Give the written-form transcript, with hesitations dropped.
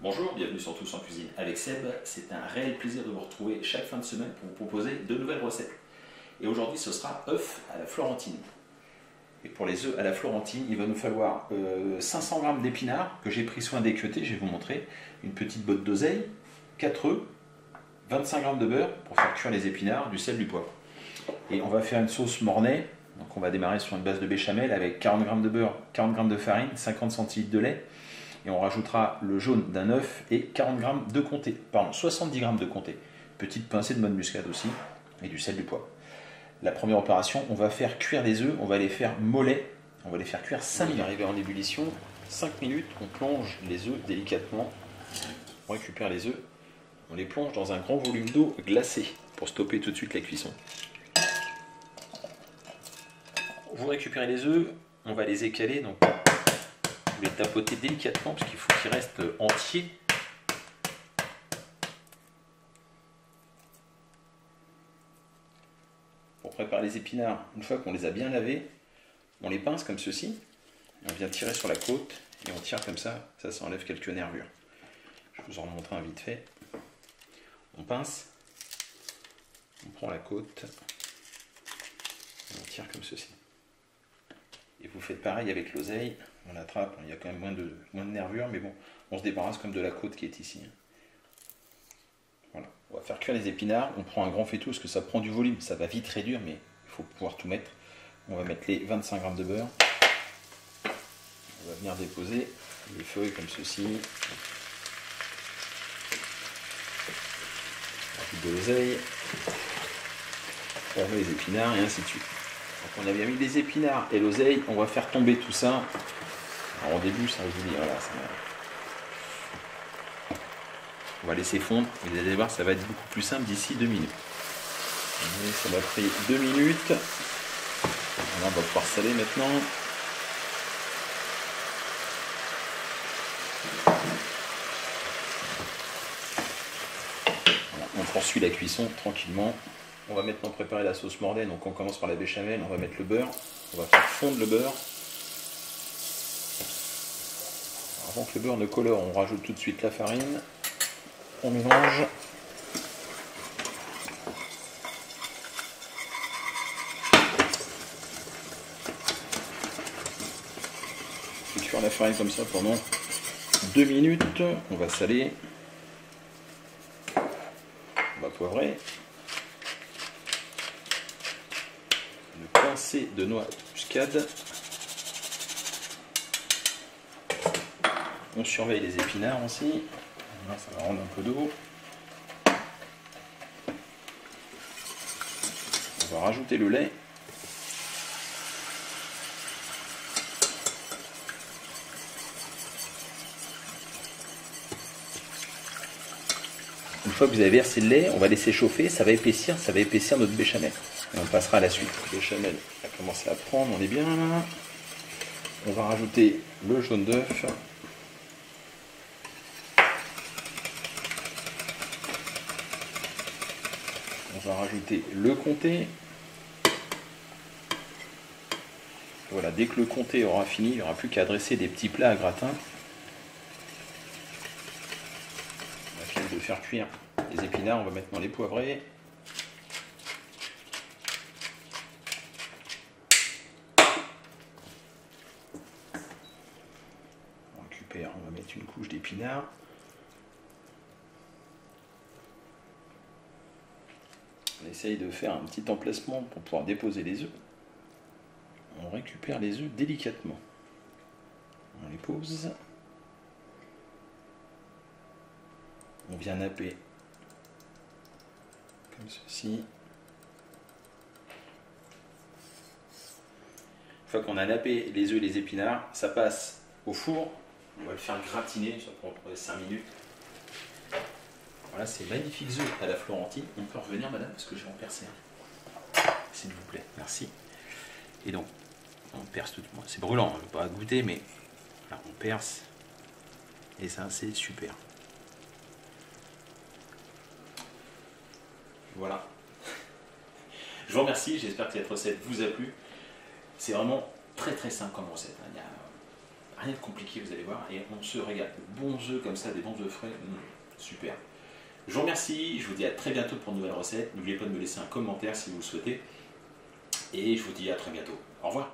Bonjour, bienvenue sur Tous en Cuisine avec Seb. C'est un réel plaisir de vous retrouver chaque fin de semaine pour vous proposer de nouvelles recettes. Et aujourd'hui, ce sera œufs à la florentine. Et pour les œufs à la florentine, il va nous falloir 500 g d'épinards que j'ai pris soin d'équeuter, je vais vous montrer, une petite botte d'oseille, 4 œufs, 25 g de beurre pour faire cuire les épinards, du sel, du poivre. Et on va faire une sauce mornay. Donc on va démarrer sur une base de béchamel avec 40 g de beurre, 40 g de farine, 50 centilitres de lait. Et on rajoutera le jaune d'un œuf et 40 g de comté, pardon, 70 g de comté. Petite pincée de noix de muscade aussi et du sel, du poivre. La première opération, on va faire cuire les œufs, on va les faire mollets, on va les faire cuire 5 minutes. Arrivé en ébullition, 5 minutes, on plonge les œufs délicatement. On récupère les œufs, on les plonge dans un grand volume d'eau glacée pour stopper tout de suite la cuisson. Vous récupérez les œufs, on va les écaler, donc vous les tapotez délicatement parce qu'il faut qu'ils restent entiers. Pour préparer les épinards, une fois qu'on les a bien lavés, on les pince comme ceci. On vient tirer sur la côte et on tire comme ça enlève quelques nervures. Je vous en remontre un vite fait. On pince, on prend la côte et on tire comme ceci. Et vous faites pareil avec l'oseille, on l'attrape, il y a quand même moins de nervures, mais bon, on se débarrasse comme de la côte qui est ici. Voilà. On va faire cuire les épinards, on prend un grand faitout parce que ça prend du volume, ça va vite réduire, mais il faut pouvoir tout mettre. On va mettre les 25 g de beurre, on va venir déposer les feuilles comme ceci, de l'oseille, on met les épinards et ainsi de suite. Donc on a bien mis les épinards et l'oseille, on va faire tomber tout ça. Alors au début, ça vous dit, voilà, on va laisser fondre, et vous allez voir, ça va être beaucoup plus simple d'ici 2 minutes. Et ça m'a pris 2 minutes. Voilà, on va pouvoir saler maintenant. Voilà, on poursuit la cuisson tranquillement. On va maintenant préparer la sauce mornay, donc on commence par la béchamel, on va mettre le beurre, on va faire fondre le beurre. Avant que le beurre ne colore, on rajoute tout de suite la farine, on mélange. On fait cuire la farine comme ça pendant 2 minutes, on va saler, on va poivrer. Une pincée de noix de muscade. On surveille les épinards aussi. Là, ça va rendre un peu d'eau. On va rajouter le lait. Une fois que vous avez versé le lait, on va laisser chauffer, ça va épaissir notre béchamel. Et on passera à la suite. Le béchamel a commencé à prendre, on est bien là. On va rajouter le jaune d'œuf. On va rajouter le comté. Voilà, dès que le comté aura fini, il n'y aura plus qu'à dresser des petits plats à gratin. On va finir de faire cuire les épinards, on va maintenant les poivrer. On va mettre une couche d'épinards. On essaye de faire un petit emplacement pour pouvoir déposer les œufs. On récupère les œufs délicatement. On les pose. On vient napper comme ceci. Une fois qu'on a nappé les œufs et les épinards, ça passe au four. On va le faire gratiner, ça prend 5 minutes. Voilà, ces magnifiques œufs à la florentine. On peut revenir, madame, parce que j'ai en percé un. S'il vous plaît, merci. Et donc, on perce tout. C'est brûlant, je ne vais pas goûter, mais là, on perce. Et ça, c'est super. Voilà. Je vous remercie, j'espère que cette recette vous a plu. C'est vraiment très très simple comme recette. Il y a rien de compliqué, vous allez voir, et on se régale. Bons œufs comme ça, des bons œufs frais, super. Je vous remercie, je vous dis à très bientôt pour une nouvelle recette. N'oubliez pas de me laisser un commentaire si vous le souhaitez. Et je vous dis à très bientôt. Au revoir.